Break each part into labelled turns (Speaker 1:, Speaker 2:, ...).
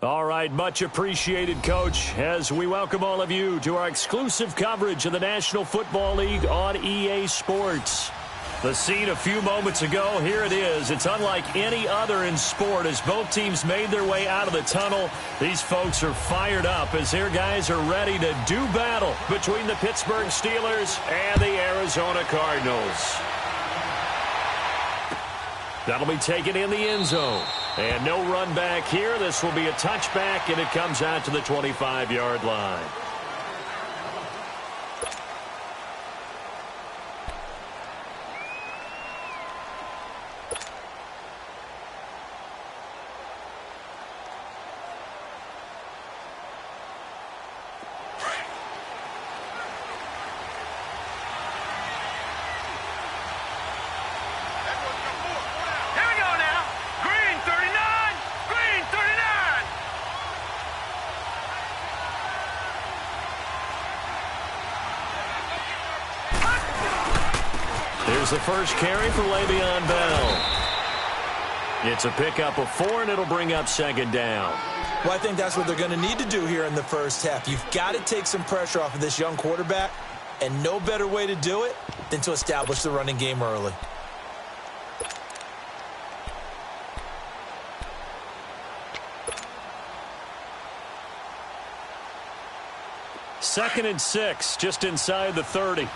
Speaker 1: All right, much appreciated, Coach, as we welcome all of you to our exclusive coverage of the National Football League on EA Sports. The scene a few moments ago, here it is. It's unlike any other in sport as both teams made their way out of the tunnel. These folks are fired up as their guys are ready to do battle between the Pittsburgh Steelers and the Arizona Cardinals. That'll be taken in the end zone. And no run back here. This will be a touchback, and it comes out to the 25-yard line. Here's the first carry for Le'Veon Bell. It's a pickup of 4, and it'll bring up second down.
Speaker 2: Well, I think that's what they're going to need to do here in the first half. You've got to take some pressure off of this young quarterback, and no better way to do it than to establish the running game early.
Speaker 1: Second and 6, just inside the 30.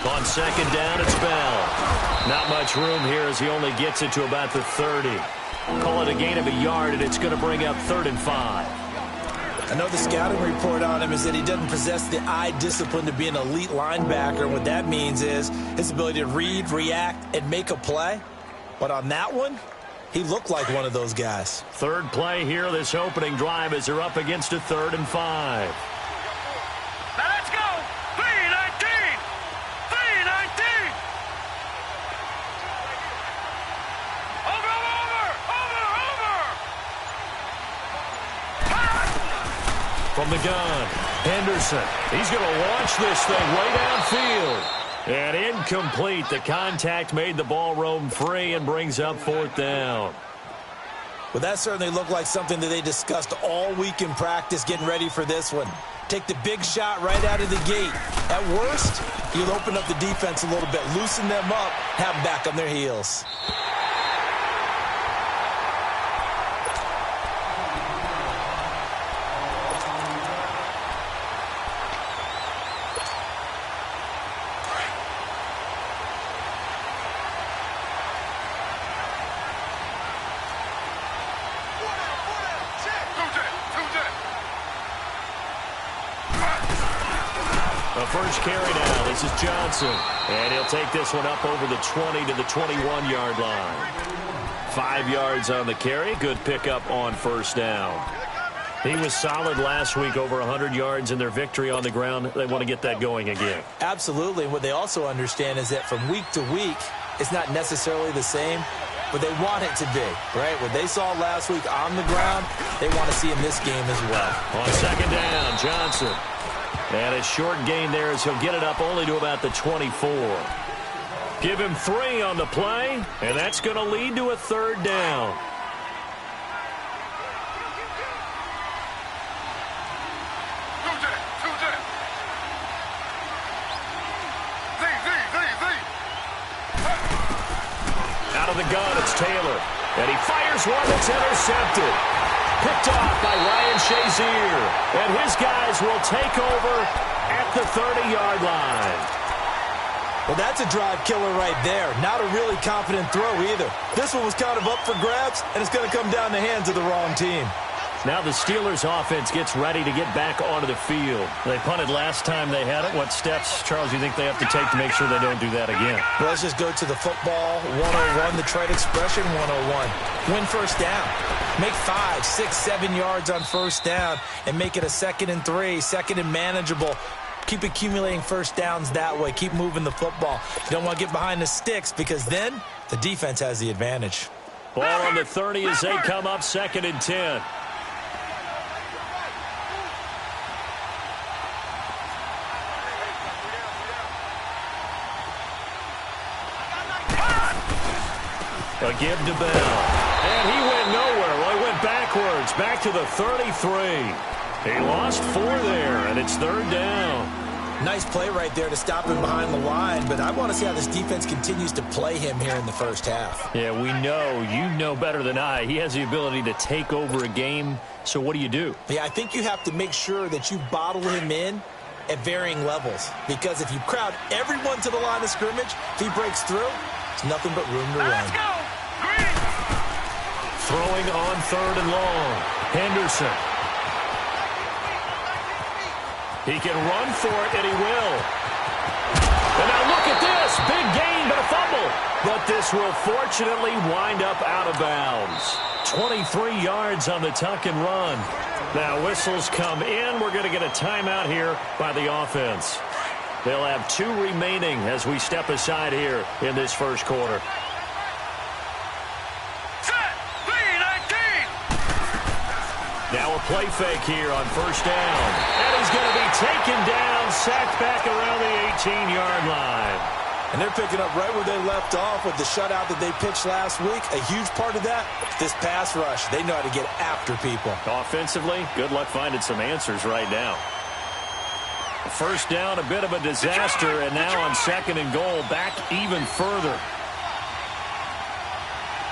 Speaker 1: On second down, it's Bell. Not much room here as he only gets it to about the 30. Call it a gain of a yard, and it's going to bring up 3rd and 5.
Speaker 2: I know the scouting report on him is that he doesn't possess the eye discipline to be an elite linebacker. And what that means is his ability to read, react, and make a play. But on that one, he looked like one of those guys.
Speaker 1: Third play here, this opening drive, as they're up against a 3rd and 5. From the gun, Henderson. He's going to launch this thing way downfield. And incomplete. The contact made the ball roam free and brings up 4th down.
Speaker 2: Well, that certainly looked like something that they discussed all week in practice getting ready for this one. Take the big shot right out of the gate. At worst, you'll open up the defense a little bit, loosen them up, have them back on their heels.
Speaker 1: First carry now. This is Johnson. And he'll take this one up over the 20 to the 21-yard line. 5 yards on the carry. Good pickup on first down. He was solid last week, over 100 yards in their victory on the ground. They want to get that going again.
Speaker 2: Absolutely. What they also understand is that from week to week, it's not necessarily the same, but they want it to be, right? What they saw last week on the ground, they want to see in this game as well.
Speaker 1: On second down, Johnson. And a short gain there as he'll get it up only to about the 24. Give him 3 on the play, and that's going to lead to a 3rd down. Out of the gun, it's Taylor. And he fires one that's intercepted. Picked off by Ryan Shazier. And his guys will take over at the 30-yard line.
Speaker 2: Well, that's a drive killer right there. Not a really confident throw either. This one was kind of up for grabs, and it's going to come down the hands of the wrong team.
Speaker 1: Now the Steelers offense gets ready to get back onto the field. They punted last time they had it. What steps, Charles, you think they have to take to make sure they don't do that again?
Speaker 2: Well, let's just go to the football 101, the trade expression 101. Win first down. Make 5, 6, 7 yards on first down and make it a 2nd and 3, 2nd and manageable. Keep accumulating first downs that way. Keep moving the football. You don't want to get behind the sticks because then the defense has the advantage.
Speaker 1: Ball on the 30 as they come up 2nd and 10. A give to Bell. And he went nowhere. Well, he went backwards. Back to the 33. He lost 4 there, and it's 3rd down.
Speaker 2: Nice play right there to stop him behind the line, but I want to see how this defense continues to play him here in the first half.
Speaker 1: Yeah, we know. You know better than I. He has the ability to take over a game, so what do?
Speaker 2: Yeah, I think you have to make sure that you bottle him in at varying levels, because if you crowd everyone to the line of scrimmage, if he breaks through, it's nothing but room to run.
Speaker 3: Let's go! Green!
Speaker 1: Throwing on 3rd and long. Henderson. He can run for it, and he will. And now look at this. Big gain, but a fumble. But this will fortunately wind up out of bounds. 23 yards on the tuck and run. Now whistles come in. We're going to get a timeout here by the offense. They'll have 2 remaining as we step aside here in this first quarter.
Speaker 3: Set! 3-19!
Speaker 1: Now a play fake here on 1st down. And he's going to be taken down, sacked back around the 18-yard line.
Speaker 2: And they're picking up right where they left off with the shutout that they pitched last week. A huge part of that, this pass rush. They know how to get after people.
Speaker 1: Offensively, good luck finding some answers right now. 1st down, a bit of a disaster, and now on 2nd and goal, back even further.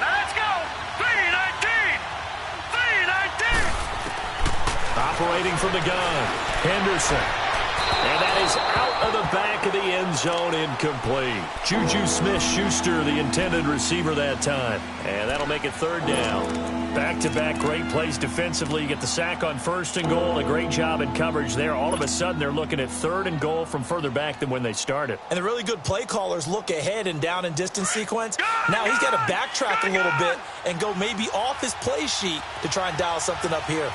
Speaker 3: Now let's go! 3-19! 3-19!
Speaker 1: Operating from the gun, Henderson. And that is out of the back of the end zone, incomplete. Juju Smith-Schuster, the intended receiver that time. And that'll make it 3rd down. Back-to-back great plays defensively. You get the sack on 1st and goal. A great job in coverage there. All of a sudden, they're looking at 3rd and goal from further back than when they started.
Speaker 2: And the really good play callers look ahead and down and distance sequence. Now he's got to backtrack a little bit and go maybe off his play sheet to try and dial something up here.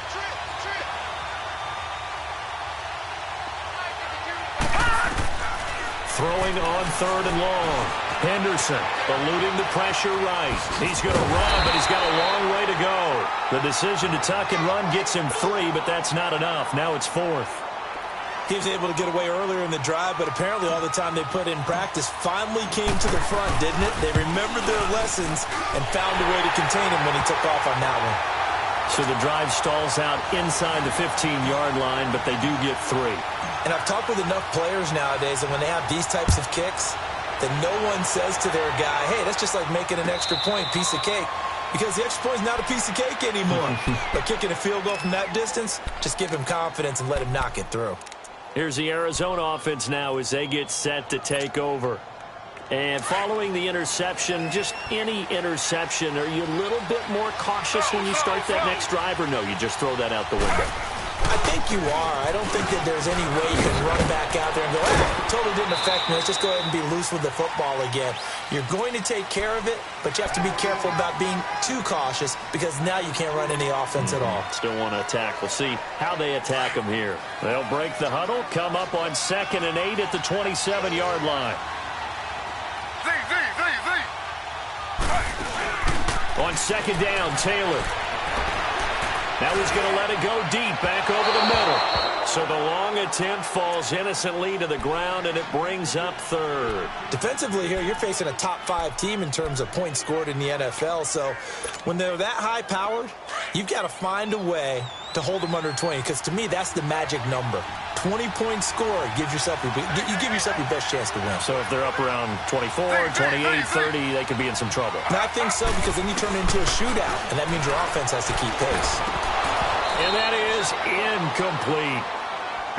Speaker 1: Throwing on 3rd and long. Henderson eluding the pressure right. He's going to run, but he's got a long way to go. The decision to tuck and run gets him 3, but that's not enough. Now it's 4th.
Speaker 2: He was able to get away earlier in the drive, but apparently all the time they put in practice finally came to the front, didn't it? They remembered their lessons and found a way to contain him when he took off on that one.
Speaker 1: So the drive stalls out inside the 15-yard line, but they do get 3.
Speaker 2: And I've talked with enough players nowadays that when they have these types of kicks, that no one says to their guy, hey, that's just like making an extra point, piece of cake. Because the extra point is not a piece of cake anymore. But kicking a field goal from that distance, just give him confidence and let him knock it through.
Speaker 1: Here's the Arizona offense now as they get set to take over. And following the interception, just any interception, are you a little bit more cautious when you start that next drive, or no, you just throw that out the window?
Speaker 2: I think you are. I don't think that there's any way you can run back out there and go, hey, totally didn't affect me. Let's just go ahead and be loose with the football again. You're going to take care of it, but you have to be careful about being too cautious because now you can't run any offense at all.
Speaker 1: Still want to attack. We'll see how they attack them here. They'll break the huddle, come up on 2nd and 8 at the 27-yard line. On 2nd down, Taylor. Now he's going to let it go deep, back over the middle. So the long attempt falls innocently to the ground, and it brings up 3rd.
Speaker 2: Defensively here, you're facing a top-5 team in terms of points scored in the NFL. So when they're that high-powered, you've got to find a way to hold them under 20, because to me, that's the magic number. 20 points scored, you give yourself your best chance to win.
Speaker 1: So if they're up around 24, 28, 30, they could be in some trouble.
Speaker 2: And I think so, because then you turn it into a shootout, and that means your offense has to keep pace.
Speaker 1: And that is incomplete.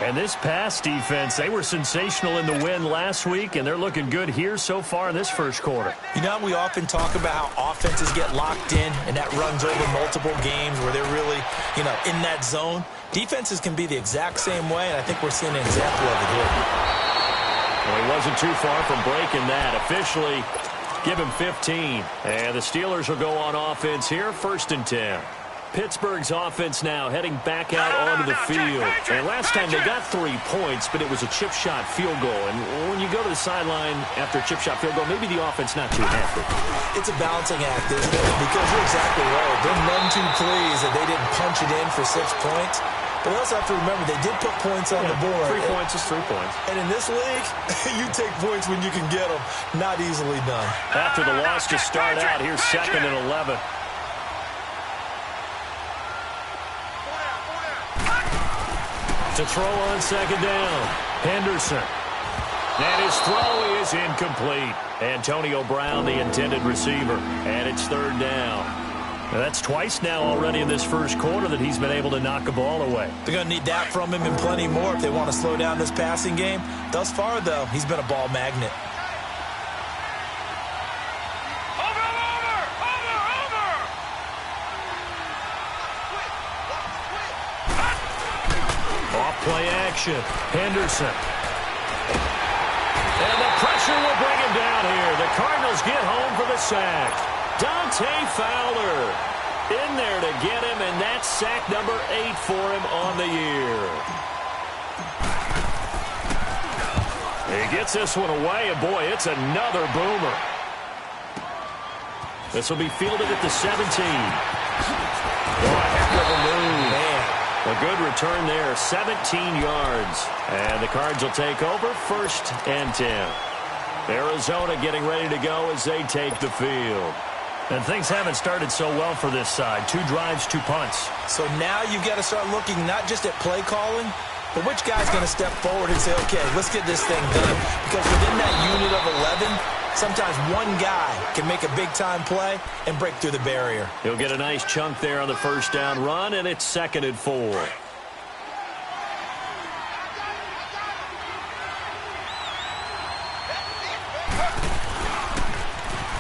Speaker 1: And this pass defense, they were sensational in the win last week, and they're looking good here so far in this first quarter.
Speaker 2: You know, we often talk about how offenses get locked in, and that runs over multiple games where they're really, in that zone. Defenses can be the exact same way, and I think we're seeing an example of it here.
Speaker 1: Well, he wasn't too far from breaking that. Officially, give him 15. And the Steelers will go on offense here, 1st and 10. Pittsburgh's offense now heading back out onto the field. And last time they got 3 points, but it was a chip shot field goal. And when you go to the sideline after a chip shot field goal, maybe the offense not too happy.
Speaker 2: It's a balancing act, isn't it? Because you're exactly right. They're none too pleased that they didn't punch it in for 6 points. But they also have to remember they did put points on the board.
Speaker 1: 3 points is 3 points.
Speaker 2: And in this league, you take points when you can get them. Not easily done.
Speaker 1: After the loss to start out, here's 2nd and 11. To throw on 2nd down, Henderson. And his throw is incomplete. Antonio Brown, the intended receiver. And it's 3rd down. That's twice now already in this first quarter that he's been able to knock a ball away.
Speaker 2: They're going to need that from him and plenty more if they want to slow down this passing game. Thus far, though, he's been a ball magnet.
Speaker 1: Off-play action. Henderson. And the pressure will bring him down here. The Cardinals get home for the sack. Dante Fowler in there to get him, and that's sack number 8 for him on the year. He gets this one away, and boy, it's another boomer. This will be fielded at the 17. Oh, a heck of a move. Man. A good return there, 17 yards. And the Cards will take over 1st and 10. Arizona getting ready to go as they take the field. And things haven't started so well for this side. 2 drives, 2 punts.
Speaker 2: So now you've got to start looking not just at play calling, but which guy's going to step forward and say, okay, let's get this thing done. Because within that unit of 11, sometimes one guy can make a big-time play and break through the barrier.
Speaker 1: He'll get a nice chunk there on the 1st down run, and it's 2nd and 4.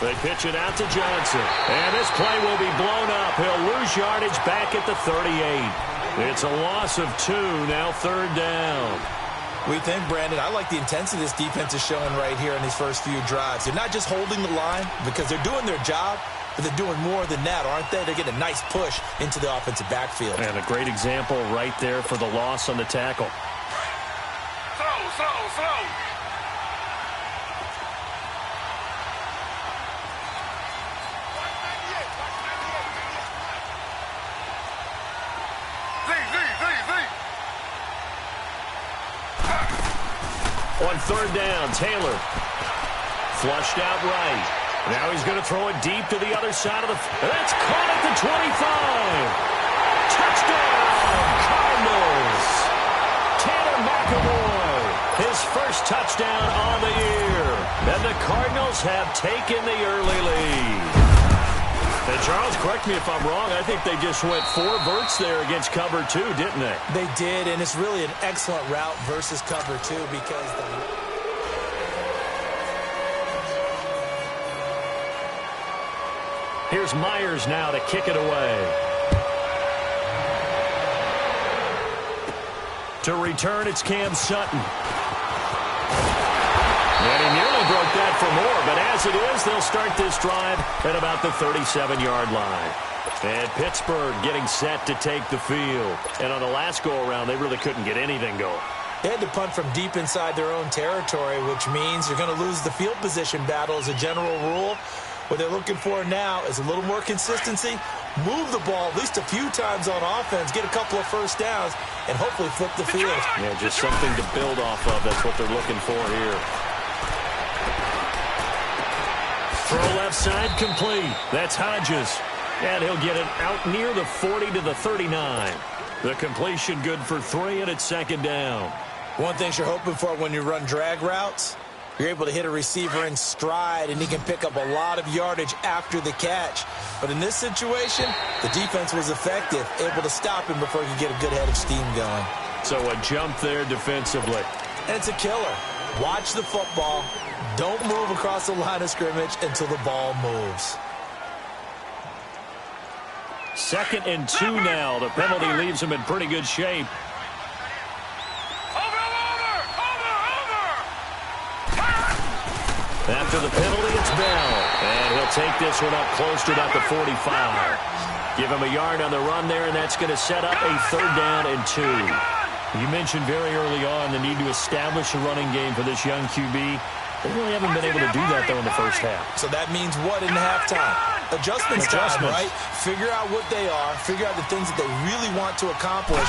Speaker 1: They pitch it out to Johnson. And this play will be blown up. He'll lose yardage back at the 38. It's a loss of 2, now 3rd down.
Speaker 2: We think, Brandon, I like the intensity this defense is showing right here in these first few drives. They're not just holding the line because they're doing their job, but they're doing more than that, aren't they? They're getting a nice push into the offensive backfield.
Speaker 1: And a great example right there for the loss on the tackle.
Speaker 3: Slow.
Speaker 1: On 3rd down, Taylor flushed out right. Now he's going to throw it deep to the other side of the... That's caught at the 25. Touchdown, Cardinals. Taylor McAvoy, his first touchdown on the year. And the Cardinals have taken the early lead. And Charles, correct me if I'm wrong, I think they just went 4 verts there against cover 2, didn't they?
Speaker 2: They did, and it's really an excellent route versus cover 2 because
Speaker 1: Here's Myers now to kick it away. To return, it's Cam Sutton. And he nearly broke that for more, but as it is, they'll start this drive at about the 37-yard line. And Pittsburgh getting set to take the field. And on the last go-around, they really couldn't get anything going.
Speaker 2: They had to punt from deep inside their own territory, which means you're going to lose the field position battle as a general rule. What they're looking for now is a little more consistency, move the ball at least a few times on offense, get a couple of first downs, and hopefully flip the field.
Speaker 1: Yeah, just something to build off of. That's what they're looking for here. Throw left side complete. That's Hodges. And he'll get it out near the 40 to the 39. The completion good for 3, and it's 2nd down.
Speaker 2: One thing you're hoping for when you run drag routes, you're able to hit a receiver in stride, and he can pick up a lot of yardage after the catch. But in this situation, the defense was effective, able to stop him before he could get a good head of steam going.
Speaker 1: So a jump there defensively.
Speaker 2: And it's a killer. Watch the football. Don't move across the line of scrimmage until the ball moves.
Speaker 1: 2nd and 2 now. The penalty leaves him in pretty good shape. After the penalty, it's Bell. And he'll take this one up close to about the 45. Give him a yard on the run there, and that's going to set up a 3rd down and 2. You mentioned very early on the need to establish a running game for this young QB. They really haven't been able to do that, though, in the first half.
Speaker 2: So that means what in halftime? Adjustments time, right? Figure out what they are, figure out the things that they really want to accomplish,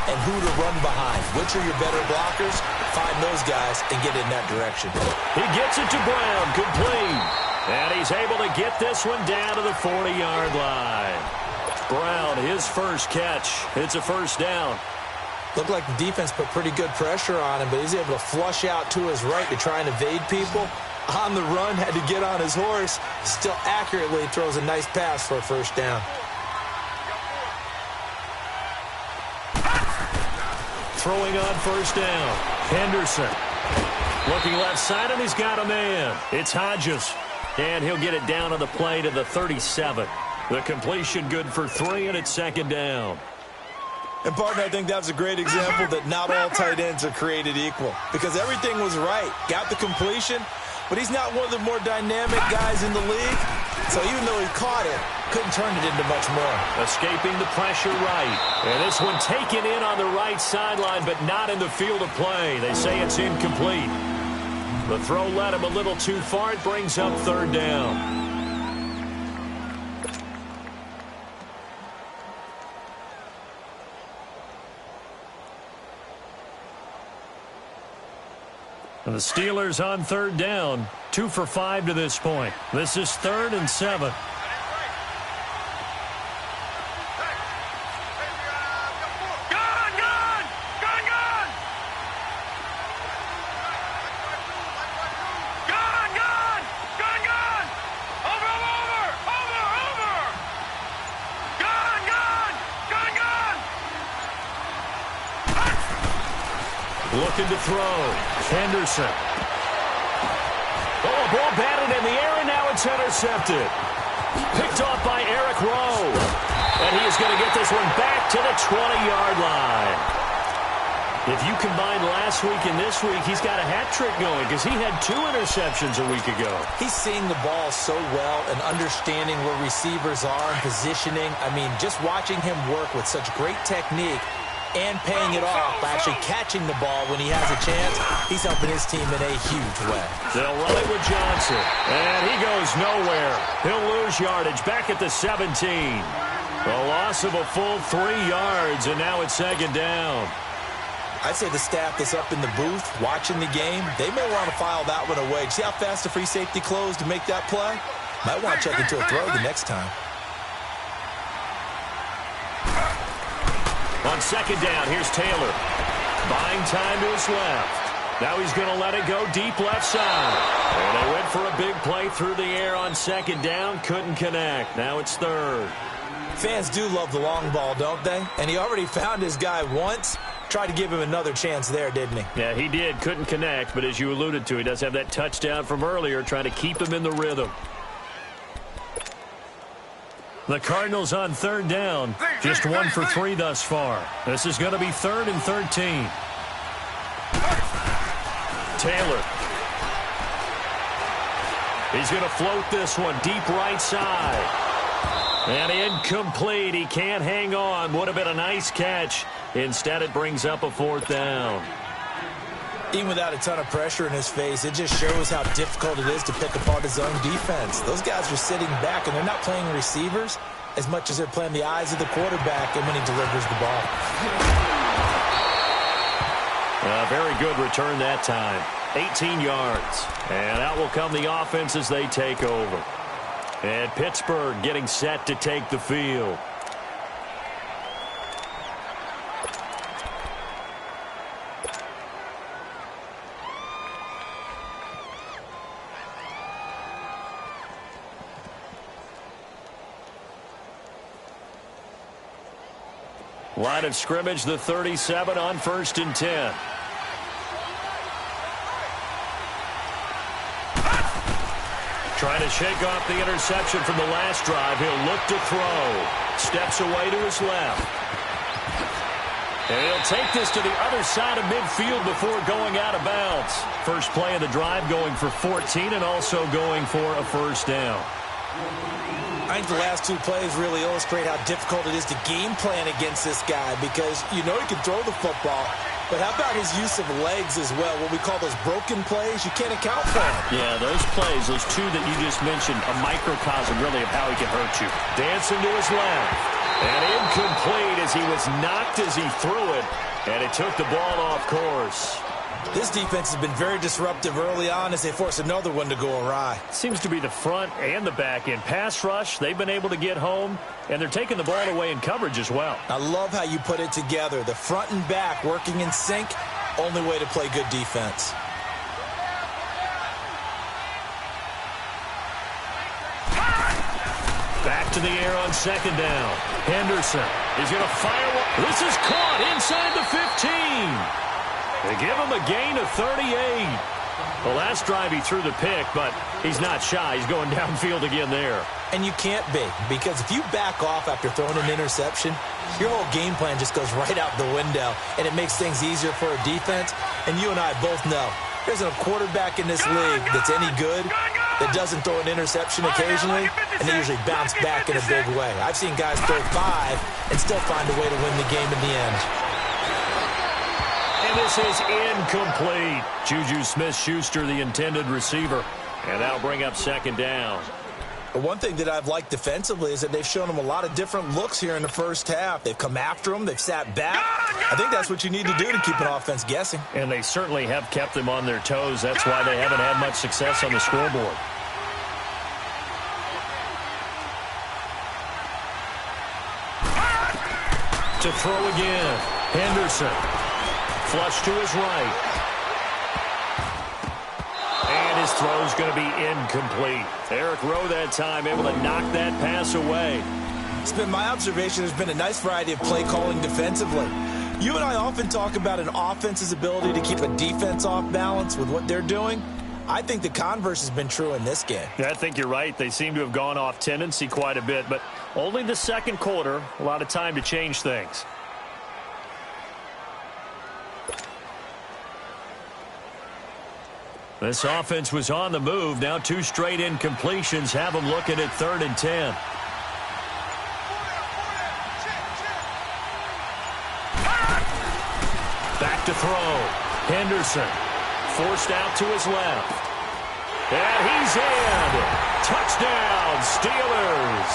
Speaker 2: and who to run behind. Which are your better blockers? Find those guys and get in that direction.
Speaker 1: He gets it to Brown, complete. And he's able to get this one down to the 40-yard line. Brown, his first catch. It's a first down.
Speaker 2: Looked like the defense put pretty good pressure on him, but he's able to flush out to his right to try and evade people. On the run, had to get on his horse. Still accurately throws a nice pass for a first down.
Speaker 1: Throwing on first down. Henderson. Looking left side, and he's got a man. It's Hodges. And he'll get it down on the play to the 37. The completion good for 3, and it's second down.
Speaker 2: And, partner, I think that's a great example that not all tight ends are created equal. Because everything was right. Got the completion, but he's not one of the more dynamic guys in the league. So even though he caught it, couldn't turn it into much more.
Speaker 1: Escaping the pressure right. And this one taken in on the right sideline, but not in the field of play. They say it's incomplete. The throw led him a little too far. It brings up third down. And the Steelers on third down. 2 for 5 to this point. This is 3rd and 7. Looking to throw. Henderson. Oh, ball batted in the air, and now it's intercepted. Picked off by Eric Rowe. And he is going to get this one back to the 20-yard line. If you combine last week and this week, he's got a hat trick going because he had 2 interceptions a week ago.
Speaker 2: He's seeing the ball so well and understanding where receivers are and positioning. I mean, just watching him work with such great technique and paying it off by actually catching the ball when he has a chance, he's helping his team in a huge way.
Speaker 1: They'll run it with Johnson, and he goes nowhere. He'll lose yardage back at the 17. A loss of a full 3 yards, and now it's second down.
Speaker 2: I'd say the staff that's up in the booth watching the game, they may want to file that one away. See how fast the free safety closed to make that play? Might want to check into a throw the next time.
Speaker 1: On second down, here's Taylor. Buying time to his left. Now he's going to let it go deep left side. And they went for a big play through the air on second down. Couldn't connect. Now it's third.
Speaker 2: Fans do love the long ball, don't they? And he already found his guy once. Tried to give him another chance there, didn't he?
Speaker 1: Yeah, he did. Couldn't connect. But as you alluded to, he does have that touchdown from earlier, trying to keep him in the rhythm. The Cardinals on third down. Just 1 for 3 thus far. This is going to be 3rd and 13. Taylor. He's going to float this one deep right side. And incomplete. He can't hang on. Would have been a nice catch. Instead, it brings up a 4th down.
Speaker 2: Even without a ton of pressure in his face, it just shows how difficult it is to pick apart his own defense. Those guys are sitting back, and they're not playing receivers as much as they're playing the eyes of the quarterback and when he delivers the ball.
Speaker 1: Very good return that time. 18 yards. And out will come the offense as they take over. And Pittsburgh getting set to take the field. Line of scrimmage, the 37 on 1st and 10. Trying to shake off the interception from the last drive. He'll look to throw. Steps away to his left. And he'll take this to the other side of midfield before going out of bounds. First play of the drive going for 14 and also going for a first down.
Speaker 2: I think the last 2 plays really illustrate how difficult it is to game plan against this guy because you know he can throw the football. But how about his use of legs as well, what we call those broken plays? You can't account for them.
Speaker 1: Yeah, those plays, those two that you just mentioned, a microcosm really of how he can hurt you. Dancing to his left. And incomplete as he was knocked as he threw it. And it took the ball off course.
Speaker 2: This defense has been very disruptive early on as they force another one to go awry.
Speaker 1: Seems to be the front and the back end. Pass rush, they've been able to get home, and they're taking the ball away in coverage as well.
Speaker 2: I love how you put it together. The front and back working in sync, only way to play good defense.
Speaker 1: Back to the air on second down. Henderson is going to fire one. This is caught inside the 15. They give him a gain of 38. The last drive he threw the pick, but he's not shy. He's going downfield again there.
Speaker 2: And you can't be, because if you back off after throwing an interception, your whole game plan just goes right out the window, and it makes things easier for a defense. And you and I both know there's a quarterback in this league that's any good that doesn't throw an interception occasionally, and they usually bounce back in a big way. I've seen guys throw 5 and still find a way to win the game in the end.
Speaker 1: And this is incomplete. Juju Smith-Schuster, the intended receiver. And that'll bring up second down.
Speaker 2: But one thing that I've liked defensively is that they've shown them a lot of different looks here in the first half. They've come after them. They've sat back. I think that's what you need to do to keep an offense guessing.
Speaker 1: And they certainly have kept them on their toes. That's why they haven't had much success on the scoreboard. To throw again. Henderson. Flush to his right. And his throw's going to be incomplete. Eric Rowe that time able to knock that pass away.
Speaker 2: It's been my observation there's been a nice variety of play calling defensively. You and I often talk about an offense's ability to keep a defense off balance with what they're doing. I think the converse has been true in this game.
Speaker 1: Yeah, I think you're right. They seem to have gone off tendency quite a bit, but only the second quarter, a lot of time to change things. This offense was on the move. Now 2 straight incompletions have them looking at 3rd and 10. Back to throw. Henderson forced out to his left. And he's in. Touchdown, Steelers.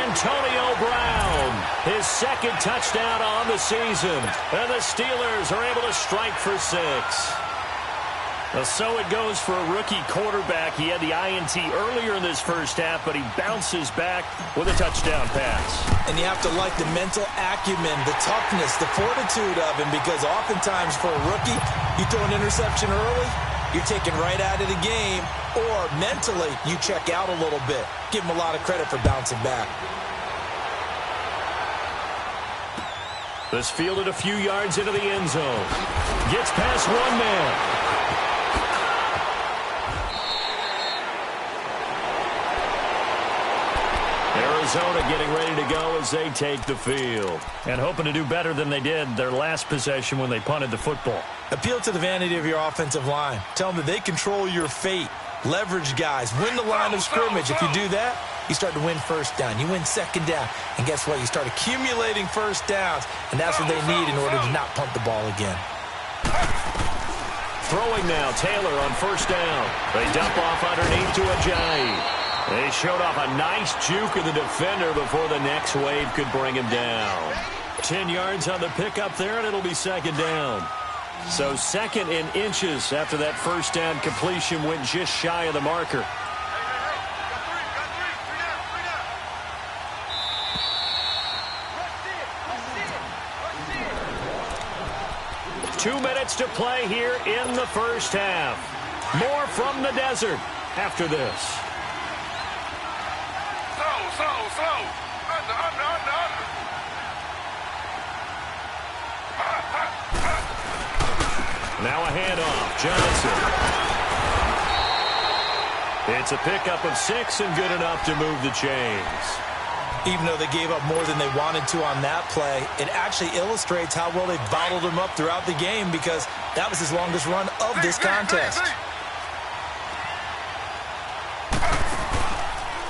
Speaker 1: Antonio Brown, his second touchdown on the season. And the Steelers are able to strike for 6. So it goes for a rookie quarterback. He had the INT earlier in this first half, but he bounces back with a touchdown pass.
Speaker 2: And you have to like the mental acumen, the toughness, the fortitude of him, because oftentimes for a rookie, you throw an interception early, you're taken right out of the game, or mentally you check out a little bit. Give him a lot of credit for bouncing back.
Speaker 1: This fielded a few yards into the end zone. Gets past one man. Arizona getting ready to go as they take the field. And hoping to do better than they did their last possession when they punted the football.
Speaker 2: Appeal to the vanity of your offensive line. Tell them that they control your fate. Leverage guys. Win the line of scrimmage. If you do that, you start to win first down. You win second down. And guess what? You start accumulating first downs. And that's what they need in order to not punt the ball again.
Speaker 1: Throwing now. Taylor on first down. They dump off underneath to Ajayi. They showed off a nice juke of the defender before the next wave could bring him down. 10 yards on the pickup there, and it'll be second down. So 2nd in inches after that first down completion went just shy of the marker. Two minutes to play here in the first half. More from the desert after this.
Speaker 3: Slow. Under.
Speaker 1: Now a handoff. Johnson. It's a pickup of 6 and good enough to move the chains.
Speaker 2: Even though they gave up more than they wanted to on that play, it actually illustrates how well they bottled him up throughout the game, because that was his longest run of this contest.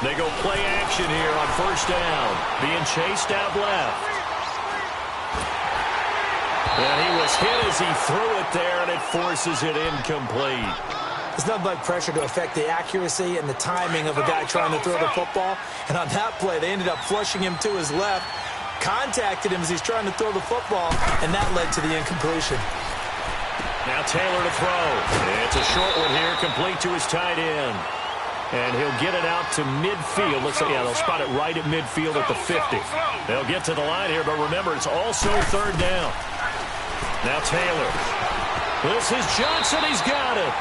Speaker 1: They go play action here on first down. Being chased out left. And he was hit as he threw it there, and it forces it incomplete.
Speaker 2: It's nothing but pressure to affect the accuracy and the timing of a guy trying to throw the football. And on that play, they ended up flushing him to his left, contacted him as he's trying to throw the football, and that led to the incompletion.
Speaker 1: Now Taylor to throw. It's a short one here, complete to his tight end. And he'll get it out to midfield. Looks like, yeah, they'll spot it right at midfield at the 50. They'll get to the line here, but remember, it's also third down. Now Taylor. This is Johnson. He's got it.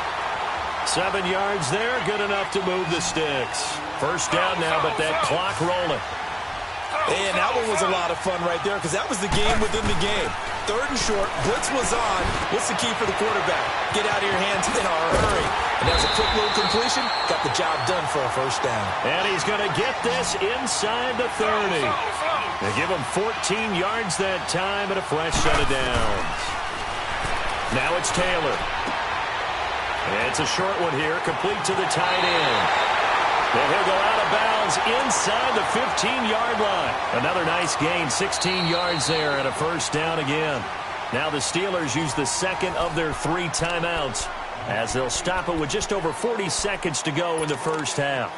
Speaker 1: 7 yards there, good enough to move the sticks. First down now, but that clock rolling.
Speaker 2: And that one was a lot of fun right there because that was the game within the game. Third and short, blitz was on. What's the key for the quarterback? Get out of your hands in a hurry. And that was a quick little completion. Got the job done for a first down.
Speaker 1: And he's going to get this inside the 30. They give him 14 yards that time and a fresh set of downs. Now it's Taylor. And it's a short one here, complete to the tight end. And he'll go out of bounds inside the 15-yard line. Another nice gain, 16 yards there and a first down again. Now the Steelers use the second of their 3 timeouts as they'll stop it with just over 40 seconds to go in the first half.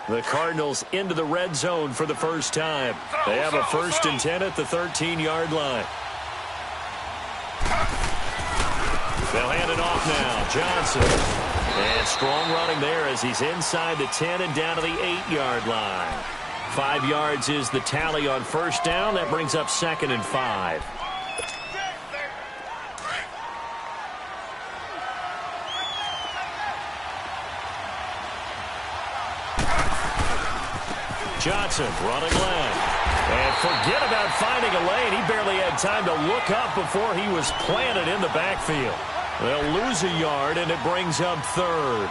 Speaker 1: The Cardinals into the red zone for the first time. They have a 1st and 10 at the 13-yard line. They'll hand it off now. Johnson. And strong running there as he's inside the 10 and down to the 8-yard line. 5 yards is the tally on first down. That brings up 2nd and 5. Johnson running left. And forget about finding a lane. He barely had time to look up before he was planted in the backfield. They'll lose a yard, and it brings up 3rd.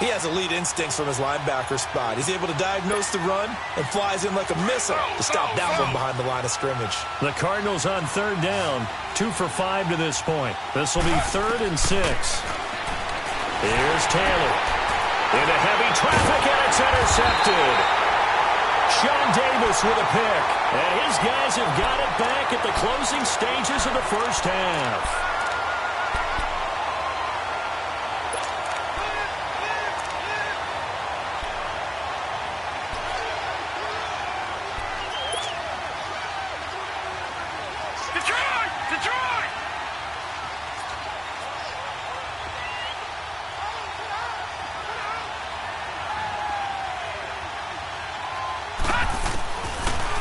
Speaker 2: He has elite instincts from his linebacker spot. He's able to diagnose the run and flies in like a missile to stop that one behind the line of scrimmage.
Speaker 1: The Cardinals on 3rd down, 2 for 5 to this point. This will be 3rd and 6. Here's Taylor. Into heavy traffic, and it's intercepted. Sean Davis with a pick. And his guys have got it back at the closing stages of the first half.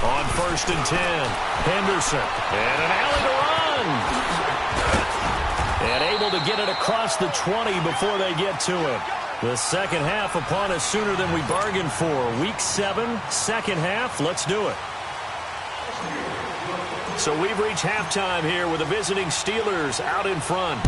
Speaker 1: On 1st and 10, Henderson, and an alley to run. And able to get it across the 20 before they get to it. The second half upon us sooner than we bargained for. Week 7, second half, let's do it. So we've reached halftime here with the visiting Steelers out in front.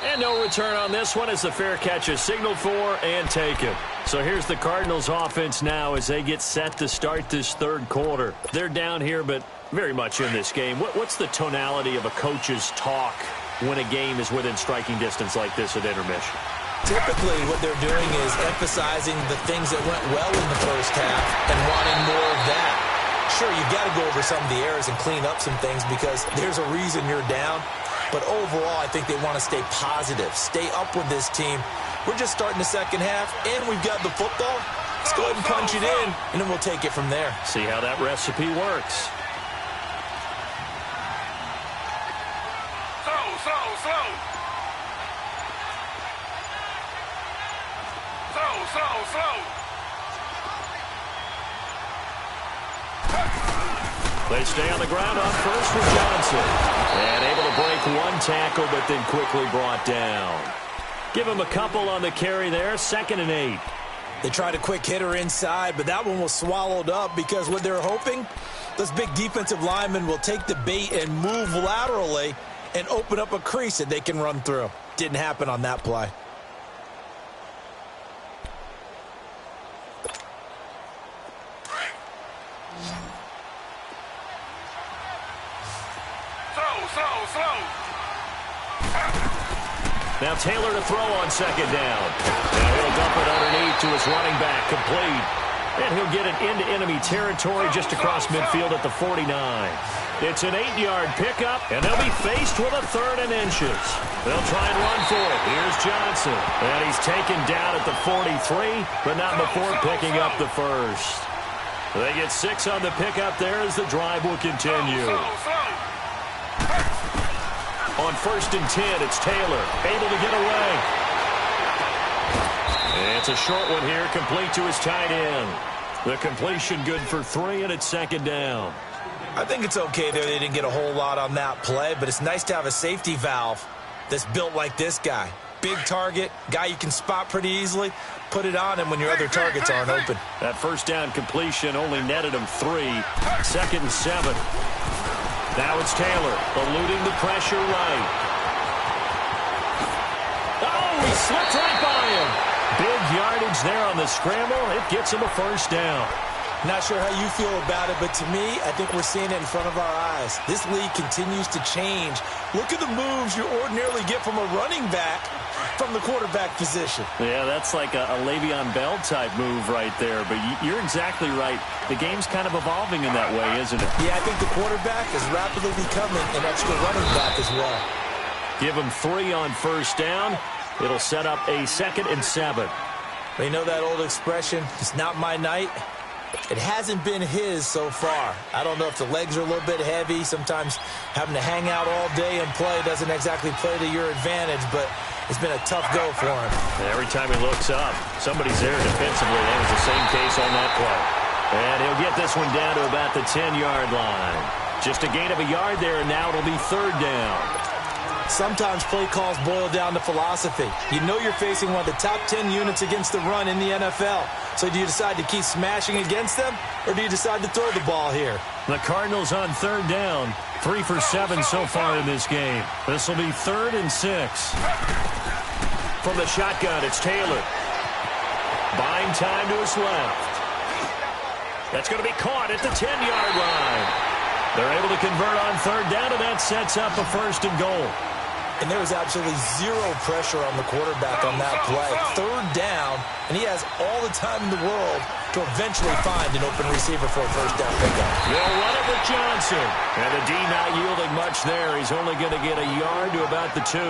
Speaker 1: And no return on this one as the fair catch is signaled for and taken. So here's the Cardinals offense now as they get set to start this 3rd quarter. They're down here, but very much in this game. What's the tonality of a coach's talk when a game is within striking distance like this at intermission?
Speaker 2: Typically, what they're doing is emphasizing the things that went well in the first half and wanting more of that. Sure, you've got to go over some of the errors and clean up some things because there's a reason you're down. But overall, I think they want to stay positive, stay up with this team. We're just starting the second half, and we've got the football. Let's go ahead and punch it in, and then we'll take it from there.
Speaker 1: See how that recipe works. They stay on the ground on first with Johnson. And able to break one tackle, but then quickly brought down. Give him a couple on the carry there, 2nd and 8.
Speaker 2: They tried a quick hitter inside, but that one was swallowed up because what they're hoping, those big defensive linemen will take the bait and move laterally and open up a crease that they can run through. Didn't happen on that play.
Speaker 1: Now Taylor to throw on second down. Now he'll dump it underneath to his running back, complete. And he'll get it into enemy territory just across midfield at the 49. It's an 8-yard pickup, and they'll be faced with a 3rd and inches. They'll try and run for it. Here's Johnson. And he's taken down at the 43, but not before picking up the first. They get 6 on the pickup there as the drive will continue. On 1st and 10, it's Taylor, able to get away. And it's a short one here, complete to his tight end. The completion good for 3, and it's 2nd down.
Speaker 2: I think it's okay there. They didn't get a whole lot on that play, but it's nice to have a safety valve that's built like this guy. Big target, guy you can spot pretty easily. Put it on him when your other targets aren't open.
Speaker 1: That 1st down completion only netted him 3. 2nd and 7. Now it's Taylor, eluding the pressure right. Oh, he slipped right by him. Big yardage there on the scramble. It gets him a 1st down.
Speaker 2: Not sure how you feel about it, but to me, I think we're seeing it in front of our eyes. This league continues to change. Look at the moves you ordinarily get from a running back from the quarterback position.
Speaker 1: Yeah, that's like a Le'Veon Bell type move right there, but you're exactly right. The game's kind of evolving in that way, isn't it?
Speaker 2: Yeah, I think the quarterback is rapidly becoming an extra running back as well.
Speaker 1: Give him 3 on 1st down. It'll set up a 2nd and 7.
Speaker 2: You know that old expression, it's not my night? It hasn't been his so far. I don't know if the legs are a little bit heavy. Sometimes having to hang out all day and play doesn't exactly play to your advantage, but it's been a tough go for him.
Speaker 1: And every time he looks up, somebody's there defensively. That was the same case on that play. And he'll get this one down to about the 10-yard line. Just a gain of a yard there, and now it'll be 3rd down.
Speaker 2: Sometimes play calls boil down to philosophy. You know you're facing one of the top 10 units against the run in the NFL. So do you decide to keep smashing against them, or do you decide to throw the ball here?
Speaker 1: The Cardinals on 3rd down. 3 for 7 so far in this game. This will be 3rd and 6. From the shotgun, it's Taylor. Buying time to his left. That's going to be caught at the 10-yard line. They're able to convert on 3rd down, and that sets up a 1st and goal.
Speaker 2: And there was absolutely zero pressure on the quarterback on that play. 3rd down, and he has all the time in the world to eventually find an open receiver for a 1st down pickup.
Speaker 1: They'll run it with Johnson. And the D not yielding much there. He's only going to get a yard to about the 2.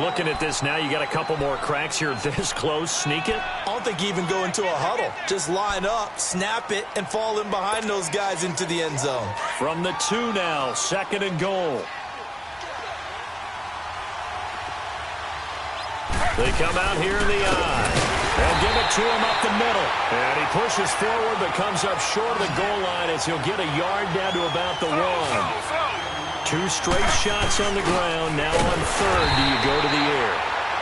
Speaker 1: Looking at this now, you got a couple more cracks here this close. Sneak it?
Speaker 2: I don't think you even go into a huddle. Just line up, snap it, and fall in behind those guys into the end zone.
Speaker 1: From the 2 now, 2nd and goal. They come out here in the eye. They'll give it to him up the middle. And he pushes forward but comes up short of the goal line as he'll get a yard down to about the 1. 2 straight shots on the ground. Now on 3rd, do you go to the air?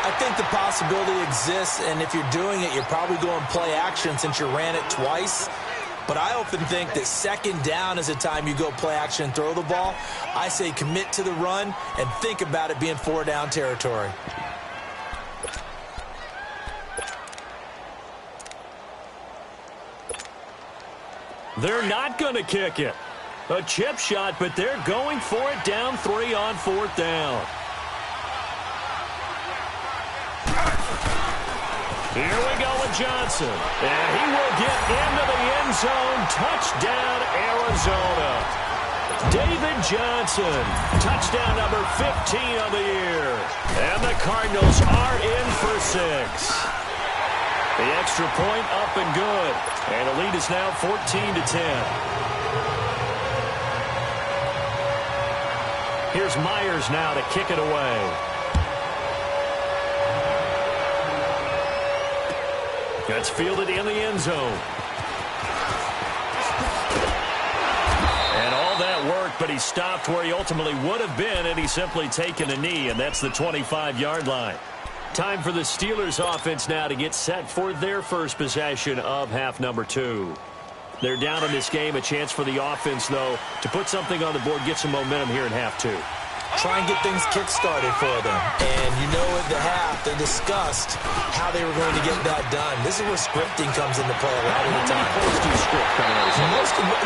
Speaker 2: I think the possibility exists, and if you're doing it, you're probably going play action since you ran it twice. But I often think that 2nd down is the time you go play action and throw the ball. I say commit to the run and think about it being 4 down territory.
Speaker 1: They're not going to kick it. A chip shot, but they're going for it down 3 on 4th down. Here we go with Johnson. And he will get into the end zone. Touchdown, Arizona. David Johnson. Touchdown number 15 of the year. And the Cardinals are in for 6. The extra point up and good. And the lead is now 14-10. Here's Myers now to kick it away. That's fielded in the end zone. And all that work, but he stopped where he ultimately would have been, and he's simply taken a knee, and that's the 25-yard line. Time for the Steelers offense now to get set for their first possession of half number 2. They're down in this game. A chance for the offense, though, to put something on the board, get some momentum here in half 2.
Speaker 2: try and get things kick-started for them. And you know at the half, they discussed how they were going to get that done. This is where scripting comes into play a lot of the time.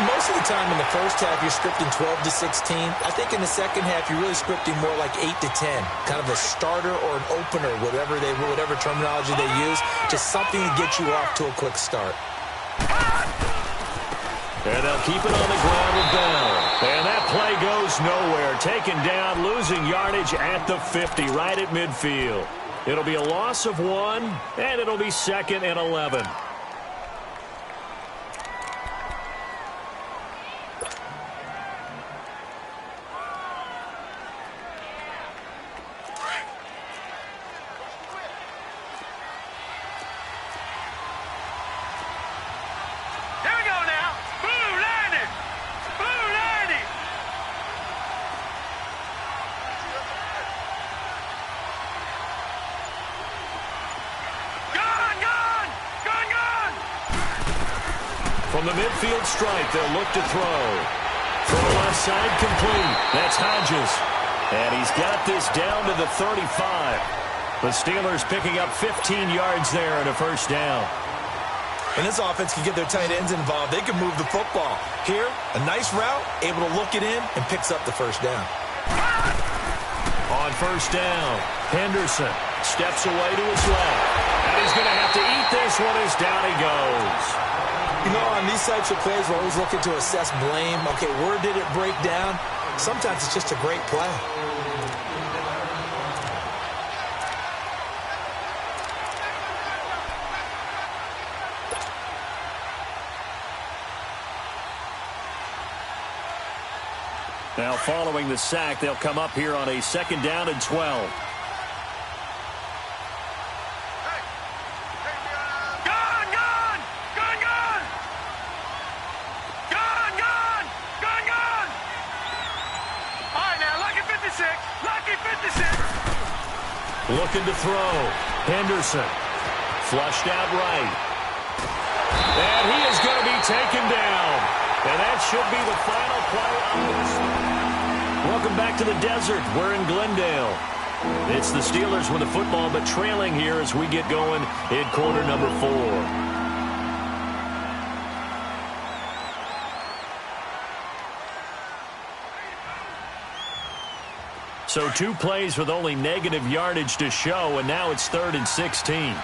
Speaker 2: Most of the time in the first half, you're scripting 12 to 16. I think in the second half, you're really scripting more like 8 to 10. Kind of a starter or an opener, whatever terminology they use. Just something to get you off to a quick start.
Speaker 1: And they'll keep it on the ground with Bell. And that play goes nowhere. Taken down, losing yardage at the 50, right at midfield. It'll be a loss of 1, and it'll be 2nd and 11. From the midfield stripe, they'll look to throw. From the left side, complete. That's Hodges. And he's got this down to the 35. The Steelers picking up 15 yards there and a first down.
Speaker 2: And this offense can get their tight ends involved. They can move the football. Here, a nice route, able to look it in, and picks up the first down.
Speaker 1: On first down, Henderson steps away to his left. And he's going to have to eat this one as down he goes.
Speaker 2: You know, on these types of plays, we're always looking to assess blame. Okay, where did it break down? Sometimes it's just a great play.
Speaker 1: Now, following the sack, they'll come up here on a 2nd down and 12. Looking to throw. Henderson. Flushed out right. And he is going to be taken down. And that should be the final play of this. Welcome back to the desert. We're in Glendale. It's the Steelers with the football, but trailing here as we get going in quarter number 4. So 2 plays with only negative yardage to show, and now it's 3rd and 16.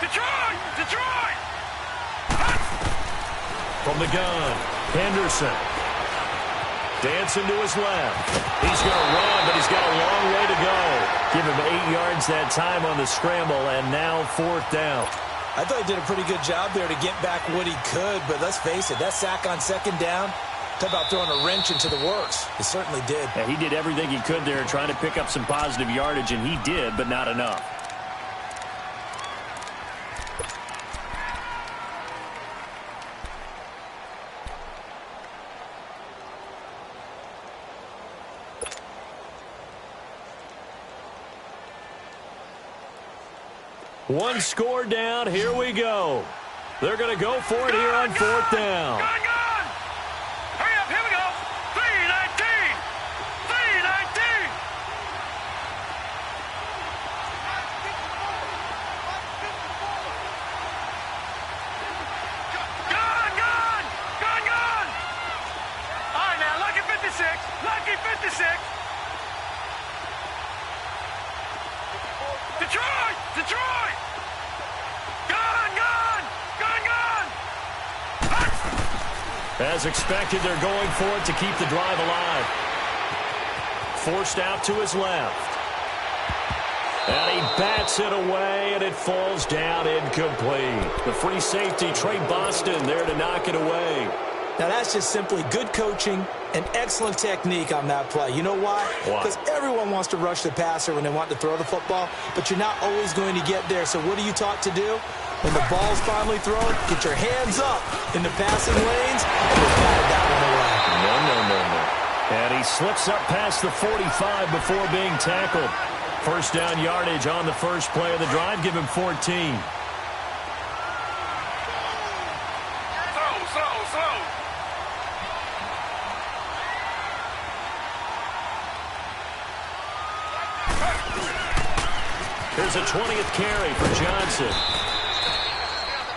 Speaker 3: Detroit!
Speaker 1: From the gun, Henderson. Dancing to his left. He's going to run, but he's got a long way to go. Give him 8 yards that time on the scramble, and now 4th down.
Speaker 2: I thought he did a pretty good job there to get back what he could, but let's face it, that sack on 2nd down, talk about throwing a wrench into the works. He certainly did.
Speaker 1: Yeah, he did everything he could there trying to pick up some positive yardage, and he did, but not enough. One score down. Here we go. They're going to go for it here on 4th down.
Speaker 3: Hurry up, here we go. 3-19. 3-19. Gun. All right, now, lucky 56. Lucky 56. Detroit. Gun.
Speaker 1: As expected, they're going for it to keep the drive alive. Forced out to his left. And he bats it away, and it falls down incomplete. The free safety, Trey Boston, there to knock it away.
Speaker 2: Now, that's just simply good coaching and excellent technique on that play. You know why? Because everyone wants to rush the passer when they want to throw the football, but you're not always going to get there. So what are you taught to do? When the ball's finally thrown, get your hands up in the passing lanes, and just batted that one away.
Speaker 1: No. And he slips up past the 45 before being tackled. First down yardage on the first play of the drive. Give him 14.
Speaker 3: Slow.
Speaker 1: Here's a 20th carry for Johnson.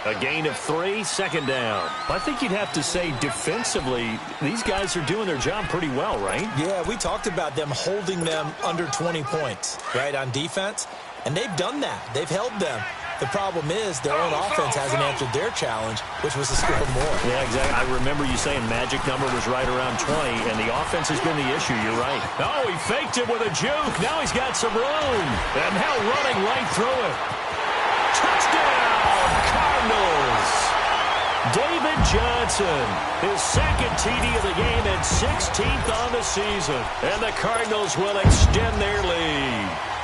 Speaker 1: A gain of 3, second down. I think you'd have to say defensively, these guys are doing their job pretty well, right?
Speaker 2: Yeah, we talked about them holding them under 20 points, right, on defense. And they've done that. They've held them. The problem is their own offense hasn't answered their challenge, which was to score more.
Speaker 1: Yeah, exactly. I remember you saying magic number was right around 20, and the offense has been the issue. You're right. Oh, he faked it with a juke. Now he's got some room. And now running right through it. Touchdown, Cardinals. David Johnson, his second TD of the game and 16th on the season. And the Cardinals will extend their lead.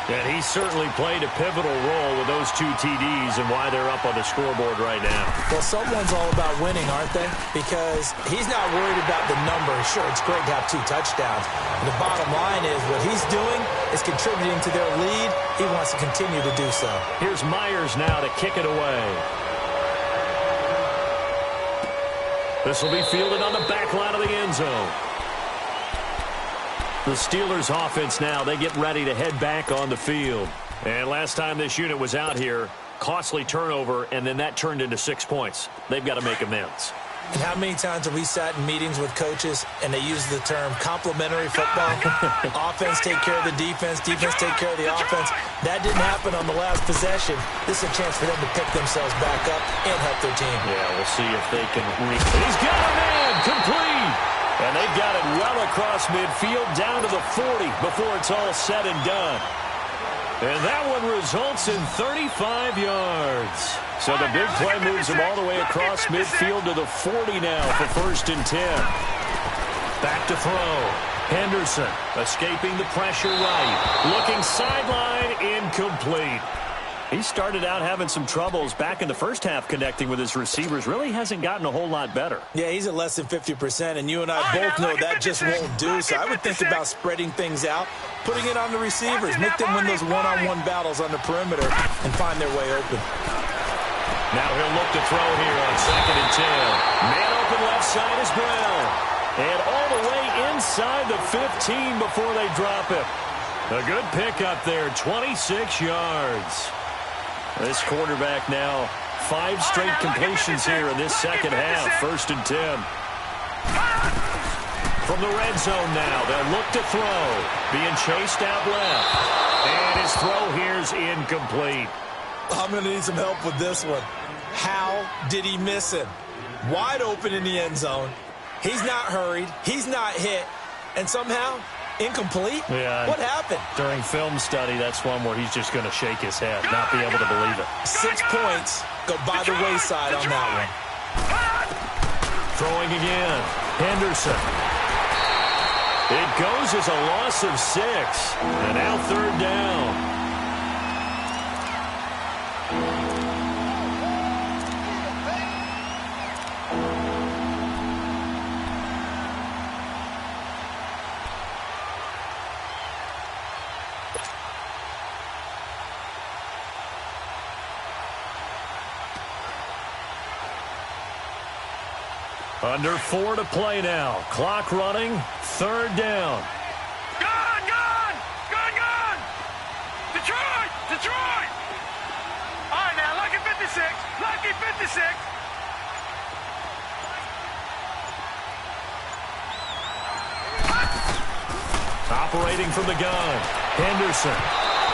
Speaker 1: And he certainly played a pivotal role with those 2 TDs and why they're up on the scoreboard right now.
Speaker 2: Well, someone's all about winning, aren't they? Because he's not worried about the number. Sure, it's great to have 2 touchdowns. And the bottom line is what he's doing is contributing to their lead. He wants to continue to do so.
Speaker 1: Here's Myers now to kick it away. This will be fielded on the back line of the end zone. The Steelers offense now, they get ready to head back on the field. And last time this unit was out here, costly turnover, and then that turned into 6 points. They've got to make amends.
Speaker 2: And how many times have we sat in meetings with coaches and they use the term complementary football? Offense take care of the defense, defense take care of the offense. That didn't happen on the last possession. This is a chance for them to pick themselves back up and help their team.
Speaker 1: Yeah, we'll see if they can He's got a man, complete. And they've got it well across midfield down to the 40 before it's all said and done. And that one results in 35 yards. So the big play moves them all the way across midfield to the 40 now for 1st and 10. Back to throw. Henderson escaping the pressure right. Looking sideline, incomplete. He started out having some troubles back in the first half connecting with his receivers. Really hasn't gotten a whole lot better.
Speaker 2: Yeah, he's at less than 50%, and you and I both know that just won't do. So I would think about spreading things out, putting it on the receivers, make them win those one-on-one battles on the perimeter, and find their way open.
Speaker 1: Now he'll look to throw here on 2nd and 10. Man open left side is Brown. And all the way inside the 15 before they drop it. A good pickup there, 26 yards. This quarterback now 5 straight completions here in this second half. 1st and 10. From the red zone now, they'll look to throw. Being chased out left. And his throw here's incomplete.
Speaker 2: I'm going to need some help with this one. How did he miss him? Wide open in the end zone. He's not hurried. He's not hit. And somehow, incomplete?
Speaker 1: Yeah.
Speaker 2: What happened?
Speaker 1: During film study, that's one where he's just going to shake his head, not be able to believe it.
Speaker 2: 6 points go by the wayside on that one.
Speaker 1: Throwing again. Henderson. It goes as a loss of 6. And now 3rd down. Under 4 to play now. Clock running. 3rd down.
Speaker 3: Gone, gone! Gone, gone! Detroit! Detroit! All right, now, lucky 56. Lucky 56.
Speaker 1: Operating from the gun. Henderson.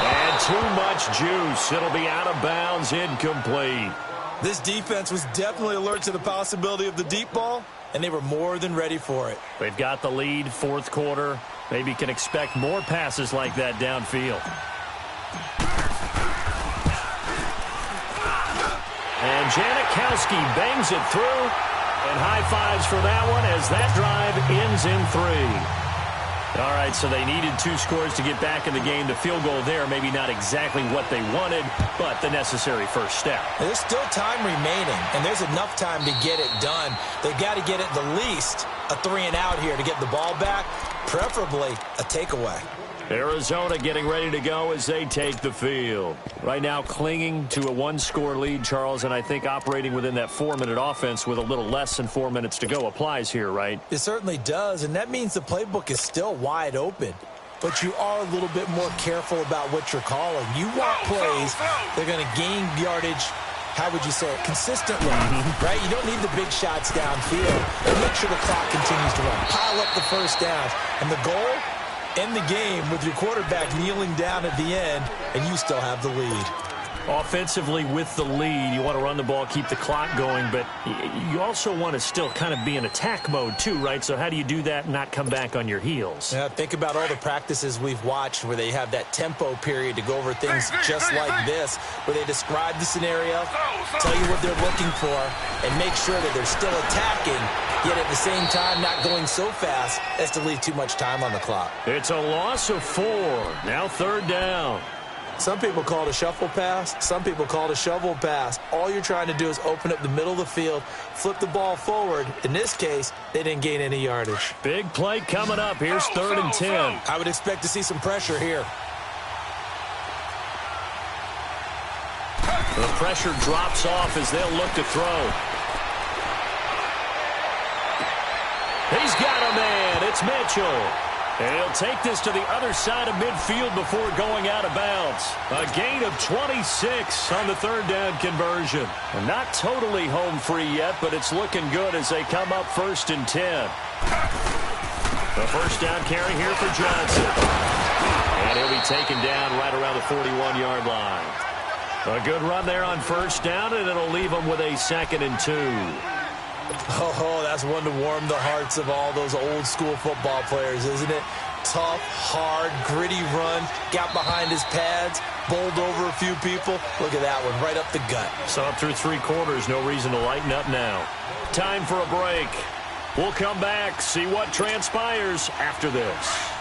Speaker 1: And too much juice. It'll be out of bounds, incomplete.
Speaker 2: This defense was definitely alert to the possibility of the deep ball, and they were more than ready for it.
Speaker 1: They've got the lead, 4th quarter. Maybe can expect more passes like that downfield. And Janikowski bangs it through. And high fives for that one as that drive ends in 3. All right, so they needed 2 scores to get back in the game. The field goal there, maybe not exactly what they wanted, but the necessary first step.
Speaker 2: There's still time remaining, and there's enough time to get it done. They've got to get at the least a 3-and-out here to get the ball back, preferably a takeaway.
Speaker 1: Arizona getting ready to go as they take the field. Right now clinging to a 1-score lead, Charles, and I think operating within that 4-minute offense with a little less than 4 minutes to go applies here, right?
Speaker 2: It certainly does, and that means the playbook is still wide open. but you are a little bit more careful about what you're calling. You want plays that are going to gain yardage, how would you say it, consistently, right? You don't need the big shots downfield. And make sure the clock continues to run. Pile up the first downs. And the goal, end the game with your quarterback kneeling down at the end, and you still have the lead.
Speaker 1: Offensively, with the lead, you want to run the ball, keep the clock going, but you also want to still kind of be in attack mode too, right? So how do you do that and not come back on your heels?
Speaker 2: Yeah, think about all the practices we've watched where they have that tempo period to go over things just like this, where they describe the scenario, tell you what they're looking for, and make sure that they're still attacking, yet at the same time not going so fast as to leave too much time on the clock.
Speaker 1: It's a loss of 4. Now 3rd down.
Speaker 2: Some people call it a shuffle pass. Some people call it a shovel pass. All you're trying to do is open up the middle of the field, flip the ball forward. In this case, they didn't gain any yardage.
Speaker 1: Big play coming up. Here's 3rd and 10.
Speaker 2: I would expect to see some pressure here.
Speaker 1: The pressure drops off as they'll look to throw. He's got a man. It's Mitchell. And he'll take this to the other side of midfield before going out of bounds. A gain of 26 on the 3rd down conversion. And not totally home free yet, but it's looking good as they come up 1st and 10. The 1st down carry here for Johnson. And he'll be taken down right around the 41-yard line. A good run there on 1st down, and it'll leave them with a 2nd and 2.
Speaker 2: Oh, that's one to warm the hearts of all those old-school football players, isn't it? Tough, hard, gritty run, got behind his pads, bowled over a few people. Look at that one, right up the gut.
Speaker 1: So up through 3 quarters, no reason to lighten up now. Time for a break. We'll come back, see what transpires after this.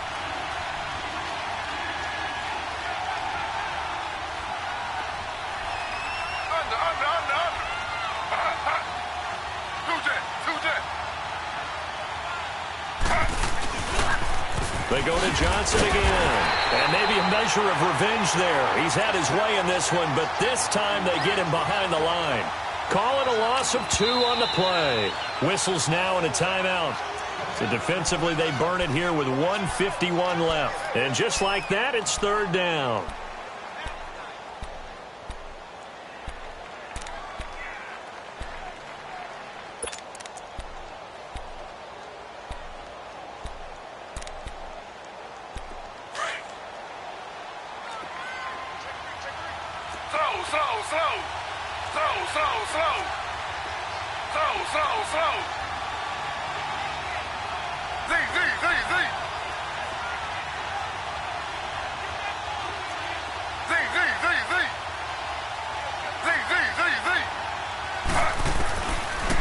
Speaker 1: They go to Johnson again. And maybe a measure of revenge there. He's had his way in this one, but this time they get him behind the line. Call it a loss of 2 on the play. Whistles now and a timeout. So defensively, they burn it here with 1:51 left. And just like that, it's 3rd down.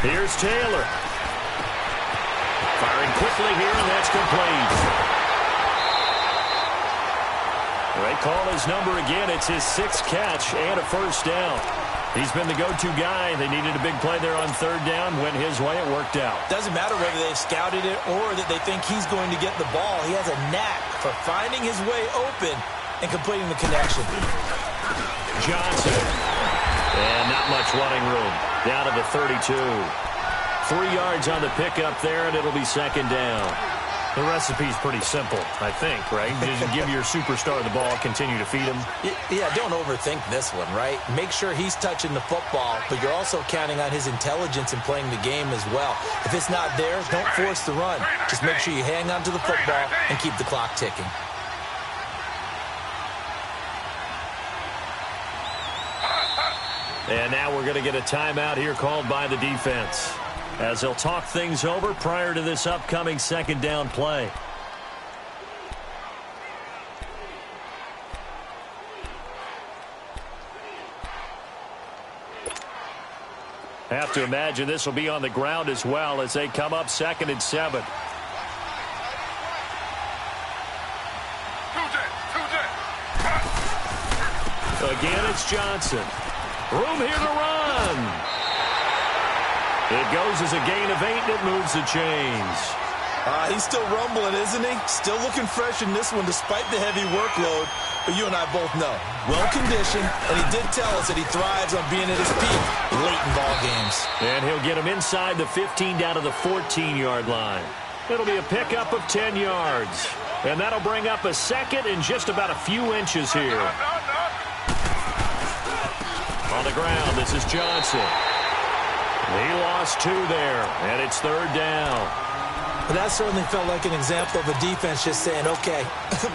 Speaker 1: Here's Taylor. Firing quickly here, and that's complete. They call his number again. It's his 6th catch and a 1st down. He's been the go-to guy. They needed a big play there on 3rd down. Went his way. It worked out.
Speaker 2: Doesn't matter whether they've scouted it or that they think he's going to get the ball. He has a knack for finding his way open and completing the connection.
Speaker 1: Johnson. And not much running room. Down to the 32. 3 yards on the pickup there, and it'll be 2nd down. The recipe's pretty simple, I think, right? Just give your superstar the ball, continue to feed him.
Speaker 2: Yeah, don't overthink this one, right? Make sure he's touching the football, but you're also counting on his intelligence in playing the game as well. If it's not there, don't force the run. Just make sure you hang on to the football and keep the clock ticking.
Speaker 1: And now we're going to get a timeout here called by the defense, as they'll talk things over prior to this upcoming 2nd down play. Have to imagine this will be on the ground as well as they come up 2nd and 7. Again, it's Johnson. Room here to run. It goes as a gain of 8, and it moves the chains.
Speaker 2: He's still rumbling, isn't he? Still looking fresh in this one despite the heavy workload. But you and I both know, well-conditioned, and he did tell us that he thrives on being at his peak late in ball games.
Speaker 1: And he'll get him inside the 15 down to the 14-yard line. It'll be a pickup of 10 yards. And that'll bring up a second in just about a few inches here. On the ground, this is Johnson. He lost 2 there, and it's 3rd down.
Speaker 2: That certainly felt like an example of a defense just saying, okay,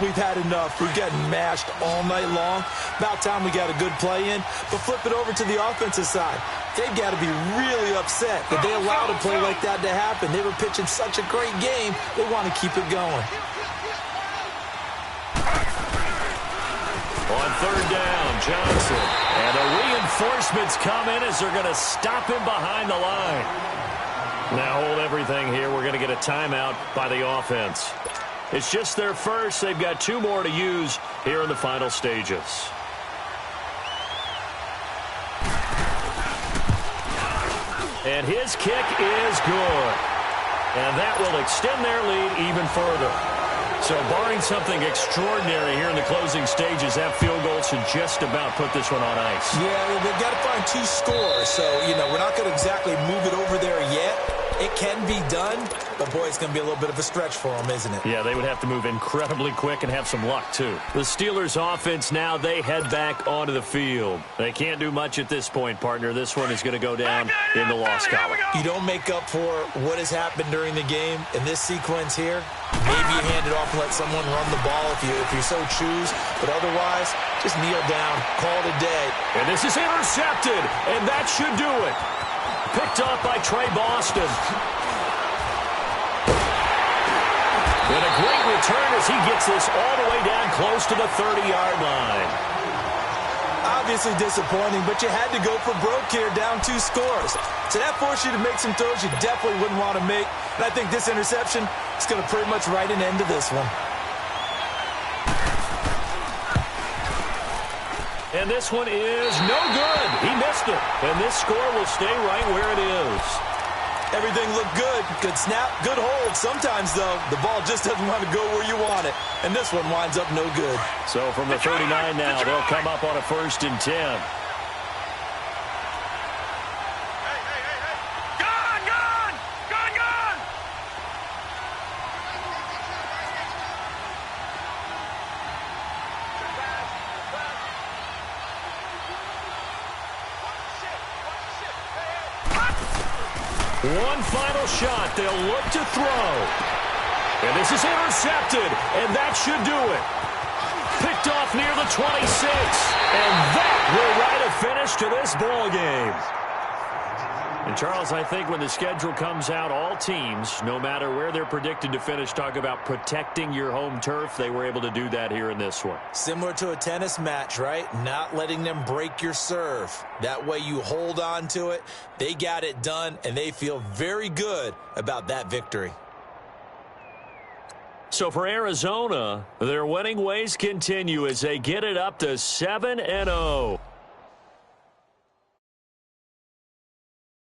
Speaker 2: we've had enough. We've gotten mashed all night long. About time we got a good play in. But flip it over to the offensive side. They've got to be really upset that they allowed a play like that to happen. They were pitching such a great game, they want to keep it going.
Speaker 1: On 3rd down, Johnson. And the reinforcements come in as they're going to stop him behind the line. Now hold everything here. We're going to get a timeout by the offense. It's just their first. They've got 2 more to use here in the final stages. And his kick is good. And that will extend their lead even further. So barring something extraordinary here in the closing stages, that field goal should just about put this one on ice.
Speaker 2: Yeah, they've got to find 2 scores. So, we're not going to exactly move it over there yet. It can be done, but, boy, it's going to be a little bit of a stretch for them, isn't it?
Speaker 1: Yeah, they would have to move incredibly quick and have some luck, too. The Steelers' offense now, they head back onto the field. They can't do much at this point, partner. This one is going to go down in the loss column.
Speaker 2: You don't make up for what has happened during the game in this sequence here. Maybe you hand it off and let someone run the ball if you so choose. But otherwise, just kneel down, call it a day.
Speaker 1: And this is intercepted, and that should do it. Picked off by Trey Boston. And a great return as he gets this all the way down close to the 30-yard line.
Speaker 2: Obviously disappointing, but you had to go for broke here, down 2 scores. So that forced you to make some throws you definitely wouldn't want to make. And I think this interception is going to pretty much write an end to this one.
Speaker 1: And this one is no good. He missed it. And this score will stay right where it is.
Speaker 2: Everything looked good. Good snap, good hold. Sometimes, though, the ball just doesn't want to go where you want it. And this one winds up no good.
Speaker 1: So from the 39 now, they'll come up on a 1st and 10. One final shot. They'll look to throw. And this is intercepted, and that should do it. Picked off near the 26. And that will write a finish to this ball game. And, Charles, I think when the schedule comes out, all teams, no matter where they're predicted to finish, talk about protecting your home turf. They were able to do that here in this one.
Speaker 2: Similar to a tennis match, right? Not letting them break your serve. That way you hold on to it. They got it done, and they feel very good about that victory.
Speaker 1: So for Arizona, their winning ways continue as they get it up to 7-0.